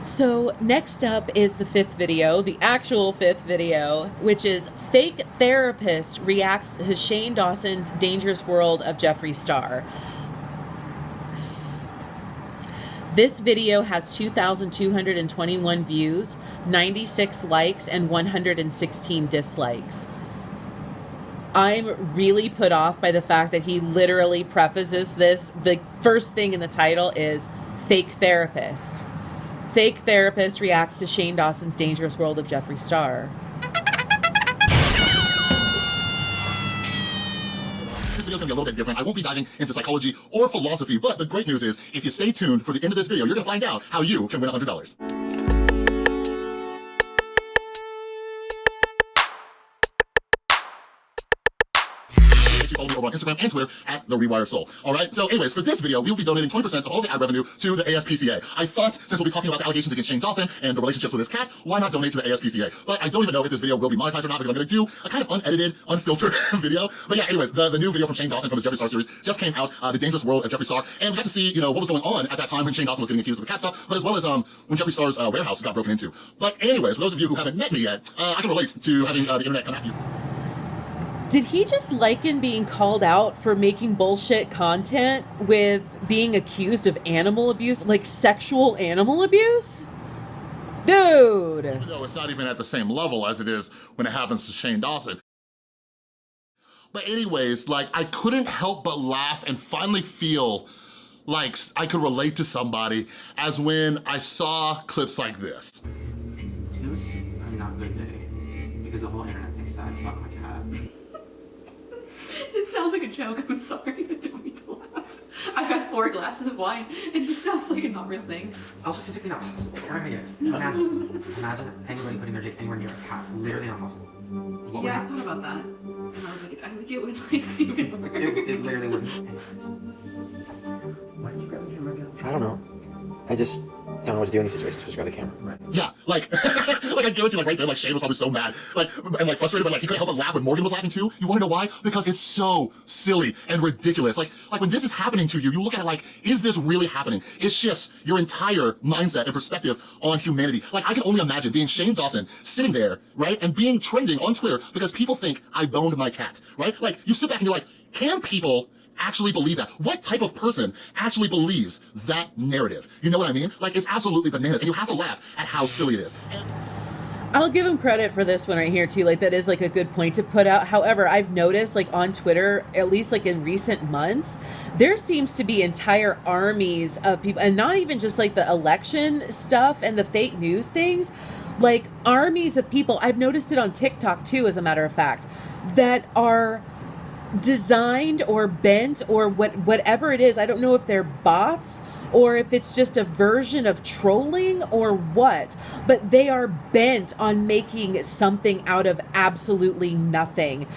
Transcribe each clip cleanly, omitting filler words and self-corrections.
So next up is the fifth video, the actual fifth video, which is fake therapist reacts to Shane Dawson's dangerous world of Jeffree Star. This video has 2,221 views, 96 likes, and 116 dislikes. I'm really put off by the fact that he literally prefaces this. The first thing in the title is fake therapist. Fake therapist reacts to Shane Dawson's dangerous world of Jeffree Star. This video is going to be a little bit different. I won't be diving into psychology or philosophy, but the great news is if you stay tuned for the end of this video, you're going to find out how you can win $100. Follow me over on Instagram and Twitter at the Rewired Soul. All right. So, anyways, for this video, we will be donating 20% of all the ad revenue to the ASPCA. I thought, since we'll be talking about the allegations against Shane Dawson and the relationships with his cat, why not donate to the ASPCA? But I don't even know if this video will be monetized or not because I'm going to do a kind of unedited, unfiltered video. But yeah, anyways, the new video from Shane Dawson from his Jeffree Star series just came out, The Dangerous World of Jeffree Star, and we got to see, what was going on at that time when Shane Dawson was getting accused of the cat stuff, but as well as when Jeffree Star's warehouse got broken into. But anyways, for those of you who haven't met me yet, I can relate to having the internet come at you. Did he just liken being called out for making bullshit content with being accused of animal abuse, like sexual animal abuse? Dude! No, it's not even at the same level as it is when it happens to Shane Dawson. But anyways, I couldn't help but laugh and finally feel like I could relate to somebody as when I saw clips like this. It was a not good day because the whole internet thinks that I fuck my cat. It sounds like a joke. I'm sorry. I don't mean to laugh. I've got 4 glasses of wine, and it sounds like a not real thing. Also physically not possible. We're gonna get it. Imagine anybody putting their dick anywhere near a cat. Literally not possible. Yeah, I thought about that. And I was like, I think it would even work. It literally wouldn't. Anyways. Why did you grab the camera again? I don't know. I just don't know what to do in these situations. Just grab the camera. Right. Yeah, I guarantee, right there, Shane was probably so mad, and frustrated, but he couldn't help but laugh when Morgan was laughing too. You wanna know why? Because it's so silly and ridiculous. Like when this is happening to you, you look at it is this really happening? It shifts your entire mindset and perspective on humanity. I can only imagine being Shane Dawson sitting there, right, and being trending on Twitter because people think I boned my cat, right? You sit back and you're like, can people actually believe that? What type of person actually believes that narrative? You know what I mean? It's absolutely bananas, and you have to laugh at how silly it is. I'll give him credit for this one right here too. That is a good point to put out. However, I've noticed on Twitter, at least in recent months, there seems to be entire armies of people, and not even just the election stuff and the fake news things, armies of people. I've noticed it on TikTok too, as a matter of fact, that are designed or bent or whatever it is. I don't know if they're bots or if it's just a version of trolling or what, but they are bent on making something out of absolutely nothing.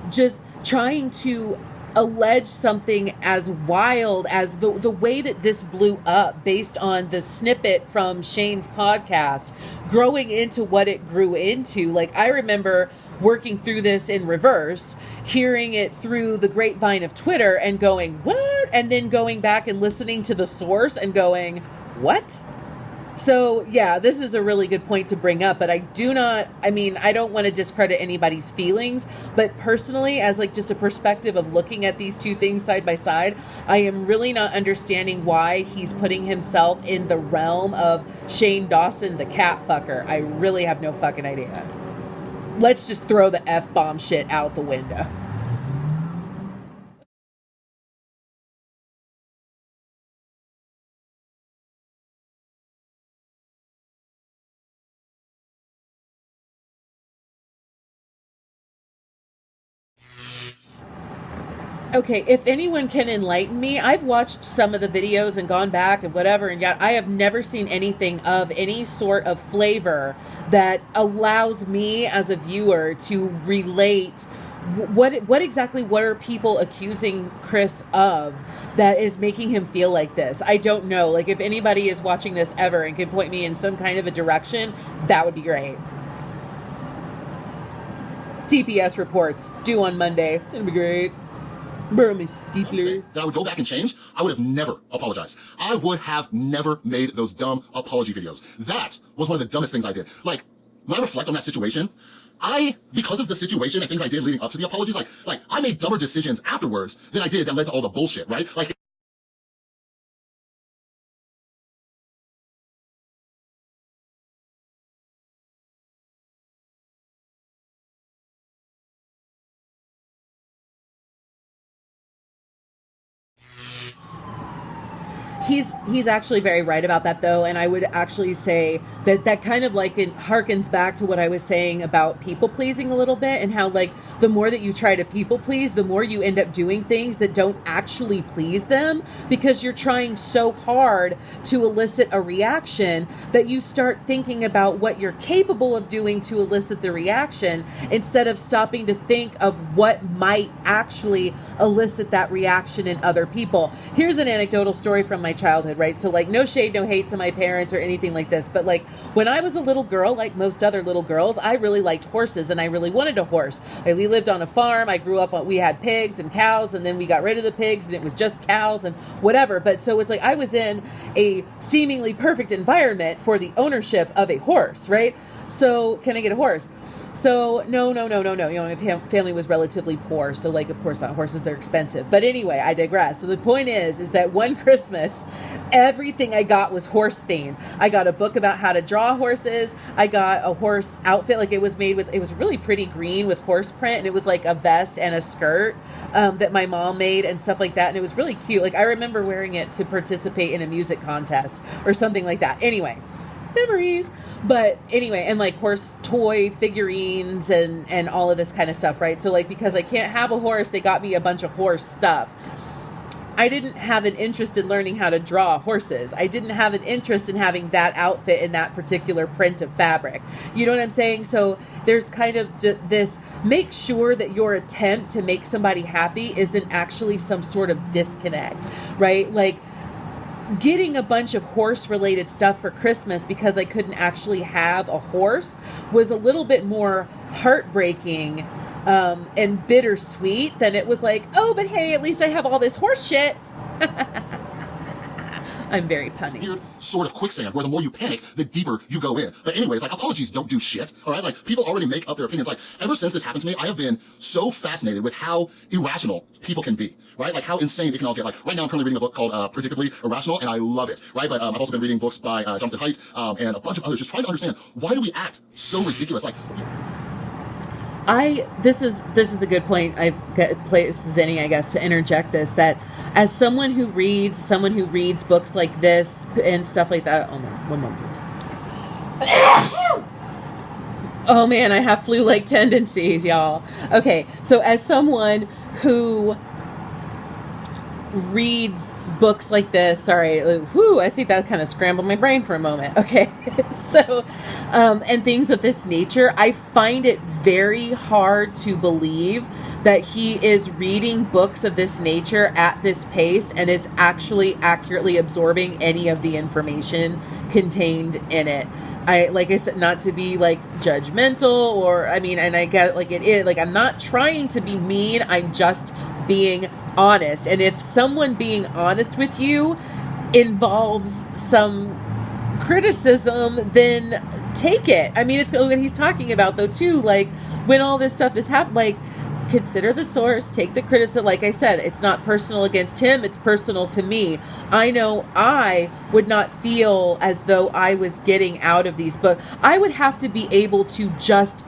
Just trying to allege something as wild as the way that this blew up based on the snippet from Shane's podcast growing into what it grew into. I remember working through this in reverse, hearing it through the grapevine of Twitter and going, what? And then going back and listening to the source and going, what? So yeah, this is a really good point to bring up, but I don't want to discredit anybody's feelings, but personally, as just a perspective of looking at these two things side by side, I am really not understanding why he's putting himself in the realm of Shane Dawson, the cat fucker. I really have no fucking idea. Let's just throw the F-bomb shit out the window. Okay, if anyone can enlighten me, I've watched some of the videos and gone back and whatever, and yet I have never seen anything of any sort of flavor that allows me as a viewer to relate what exactly were people accusing Chris of that is making him feel like this. I don't know. If anybody is watching this ever and can point me in some kind of a direction, that would be great. TPS reports due on Monday. It'll be great. Burn my stapler. that I would go back and change, I would have never apologized. I would have never made those dumb apology videos. That was one of the dumbest things I did. Like, when I reflect on that situation, because of the situation and things I did leading up to the apologies, like I made dumber decisions afterwards than I did that led to all the bullshit, right? Like, He's actually very right about that, though, and I would actually say that kind of like it harkens back to what I was saying about people pleasing a little bit, and how like the more that you try to people please, the more you end up doing things that don't actually please them, because you're trying so hard to elicit a reaction that you start thinking about what you're capable of doing to elicit the reaction, instead of stopping to think of what might actually elicit that reaction in other people. Here's an anecdotal story from my childhood, right? So like, no shade, no hate to my parents or anything like this, but like when I was a little girl, like most other little girls, I really liked horses and I really wanted a horse. We lived on a farm. I grew up we had pigs and cows, and then we got rid of the pigs and it was just cows and whatever. But so it's like I was in a seemingly perfect environment for the ownership of a horse, right? So can I get a horse? So no. You know, my family was relatively poor. So like, of course, horses are expensive. But anyway, I digress. So the point is that one Christmas, everything I got was horse themed. I got a book about how to draw horses. I got a horse outfit. Like it was really pretty green with horse print. And it was like a vest and a skirt that my mom made and stuff like that. And it was really cute. Like I remember wearing it to participate in a music contest or something like that. Anyway, memories. But anyway, and like horse toy figurines and all of this kind of stuff, right? So like, because I can't have a horse, they got me a bunch of horse stuff. I didn't have an interest in learning how to draw horses. I didn't have an interest in having that outfit in that particular print of fabric. You know what I'm saying? So there's kind of this, make sure that your attempt to make somebody happy isn't actually some sort of disconnect, right? Like, getting a bunch of horse related stuff for Christmas because I couldn't actually have a horse was a little bit more heartbreaking and bittersweet than it was like, oh, but hey, at least I have all this horse shit. I'm very punny. Weird sort of quicksand where the more you panic, the deeper you go in. But anyways, like apologies don't do shit. All right, like people already make up their opinions. Like ever since this happened to me, I have been so fascinated with how irrational people can be. Right, like how insane it can all get. Like right now, I'm currently reading a book called Predictably Irrational, and I love it. Right, but I've also been reading books by Jonathan Haidt and a bunch of others, just trying to understand why do we act so ridiculous. Like. This is the good point. I've placed Zenny, I guess, to interject this, that as someone who reads books like this and stuff like that. Oh no, one moment, please. Oh man, I have flu-like tendencies, y'all. Okay, so as someone who reads books like this, I think that kind of scrambled my brain for a moment. Okay, so and things of this nature, I find it very hard to believe that he is reading books of this nature at this pace and is actually accurately absorbing any of the information contained in it. Like I said, not to be like judgmental and I get like it is, like I'm not trying to be mean, I'm just being honest. And if someone being honest with you involves some criticism, then take it. I mean, it's what he's talking about though too, like when all this stuff is happening, like consider the source, take the criticism. Like I said, it's not personal against him, it's personal to me. I know I would not feel as though I was getting out of these books. I would have to be able to just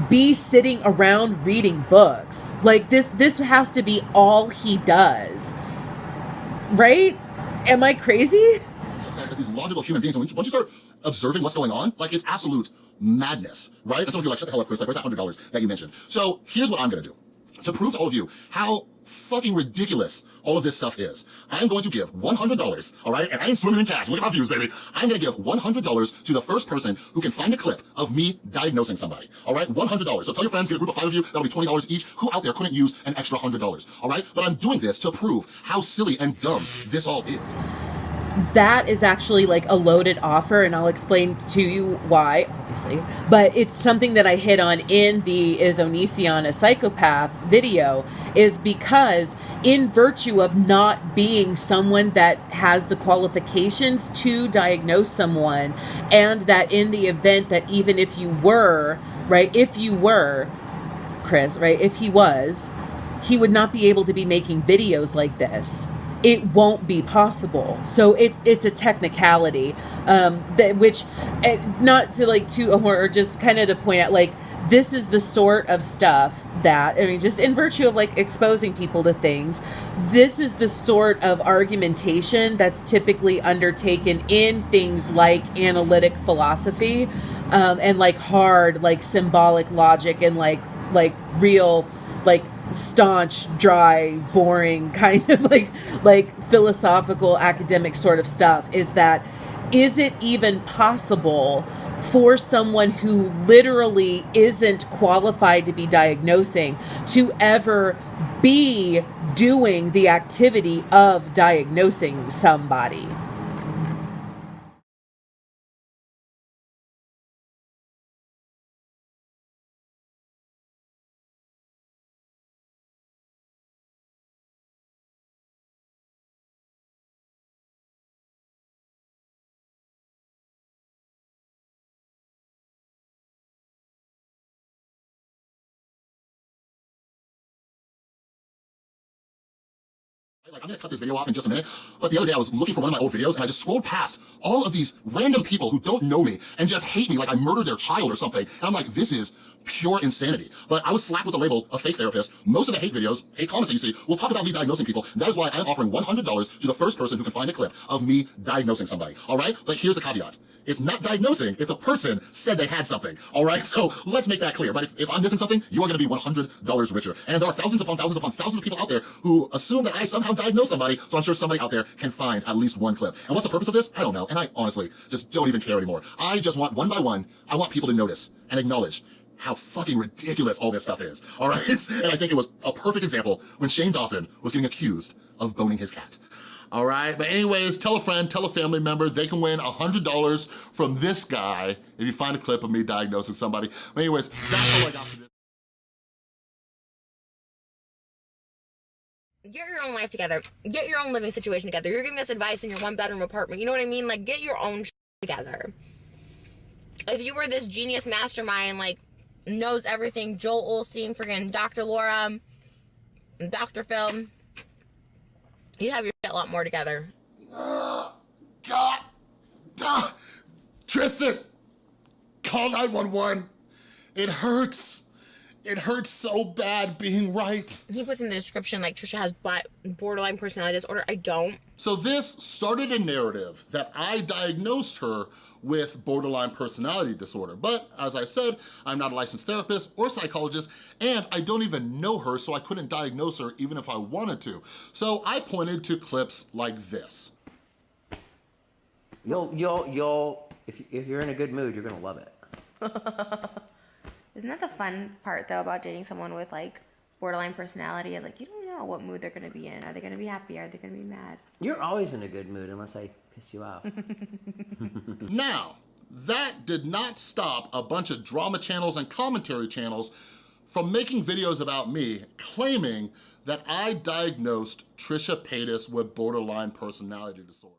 be sitting around reading books. Like this has to be all he does. Right? Am I crazy? As these logical human beings, and once you start observing what's going on, like it's absolute madness, right? And some of you are like, shut the hell up, Chris. Like, where's that $100 that you mentioned? So here's what I'm going to do. To prove to all of you how fucking ridiculous all of this stuff is, I'm going to give $100, all right? And I ain't swimming in cash. Look at my views, baby. I'm going to give $100 to the first person who can find a clip of me diagnosing somebody, all right? $100. So tell your friends, get a group of 5 of you. That'll be $20 each. Who out there couldn't use an extra $100, all right? But I'm doing this to prove how silly and dumb this all is. that is actually like a loaded offer, and I'll explain to you why, obviously. But it's something that I hit on in the Is Onision a Psychopath video, is because in virtue of not being someone that has the qualifications to diagnose someone, and that in the event that even if you were, right, if you were, Chris, right, if he was, he would not be able to be making videos like this. It won't be possible. So it's a technicality, which, not to like to, or just kind of to point out, like, this is the sort of stuff that, I mean, just in virtue of like exposing people to things, this is the sort of argumentation that's typically undertaken in things like analytic philosophy, and like hard, like symbolic logic, and like real, like staunch, dry, boring kind of like philosophical academic sort of stuff. Is that, is it even possible for someone who literally isn't qualified to be diagnosing to ever be doing the activity of diagnosing somebody? Like, I'm gonna cut this video off in just a minute, but the other day I was looking for one of my old videos and I just scrolled past all of these random people who don't know me and just hate me like I murdered their child or something. And I'm like, this is pure insanity. But I was slapped with the label of fake therapist. Most of the hate videos, hate comments that you see, will talk about me diagnosing people. That is why I'm offering $100 to the first person who can find a clip of me diagnosing somebody. All right? But here's the caveat. It's not diagnosing if the person said they had something. All right? So let's make that clear. But if I'm missing something, you are going to be $100 richer. And there are thousands upon thousands upon thousands of people out there who assume that I somehow diagnosed somebody. So I'm sure somebody out there can find at least one clip. And what's the purpose of this? I don't know. And I honestly just don't even care anymore. I just want, one by one, I want people to notice and acknowledge how fucking ridiculous all this stuff is. All right? And I think it was a perfect example when Shane Dawson was getting accused of boning his cat. All right? But anyways, tell a friend, tell a family member. They can win $100 from this guy if you find a clip of me diagnosing somebody. But anyways, that's all I got for this. Get your own life together. Get your own living situation together. You're giving us advice in your one-bedroom apartment. You know what I mean? Like, get your own together. If you were this genius mastermind, like, knows everything, Joel Olstein, friggin' Dr. Laura, Dr. Phil, you'd have your shit a lot more together. God. Tristan, call 911. It hurts. It hurts so bad being right. He puts in the description, like, Trisha has borderline personality disorder. I don't. So this started a narrative that I diagnosed her with borderline personality disorder. But as I said, I'm not a licensed therapist or psychologist, and I don't even know her, so I couldn't diagnose her even if I wanted to. So I pointed to clips like this. If you're in a good mood, you're gonna love it. Isn't that the fun part, though, about dating someone with, like, borderline personality? Like, you don't know what mood they're going to be in. Are they going to be happy? Are they going to be mad? You're always in a good mood unless I piss you off. Now, that did not stop a bunch of drama channels and commentary channels from making videos about me claiming that I diagnosed Trisha Paytas with borderline personality disorder.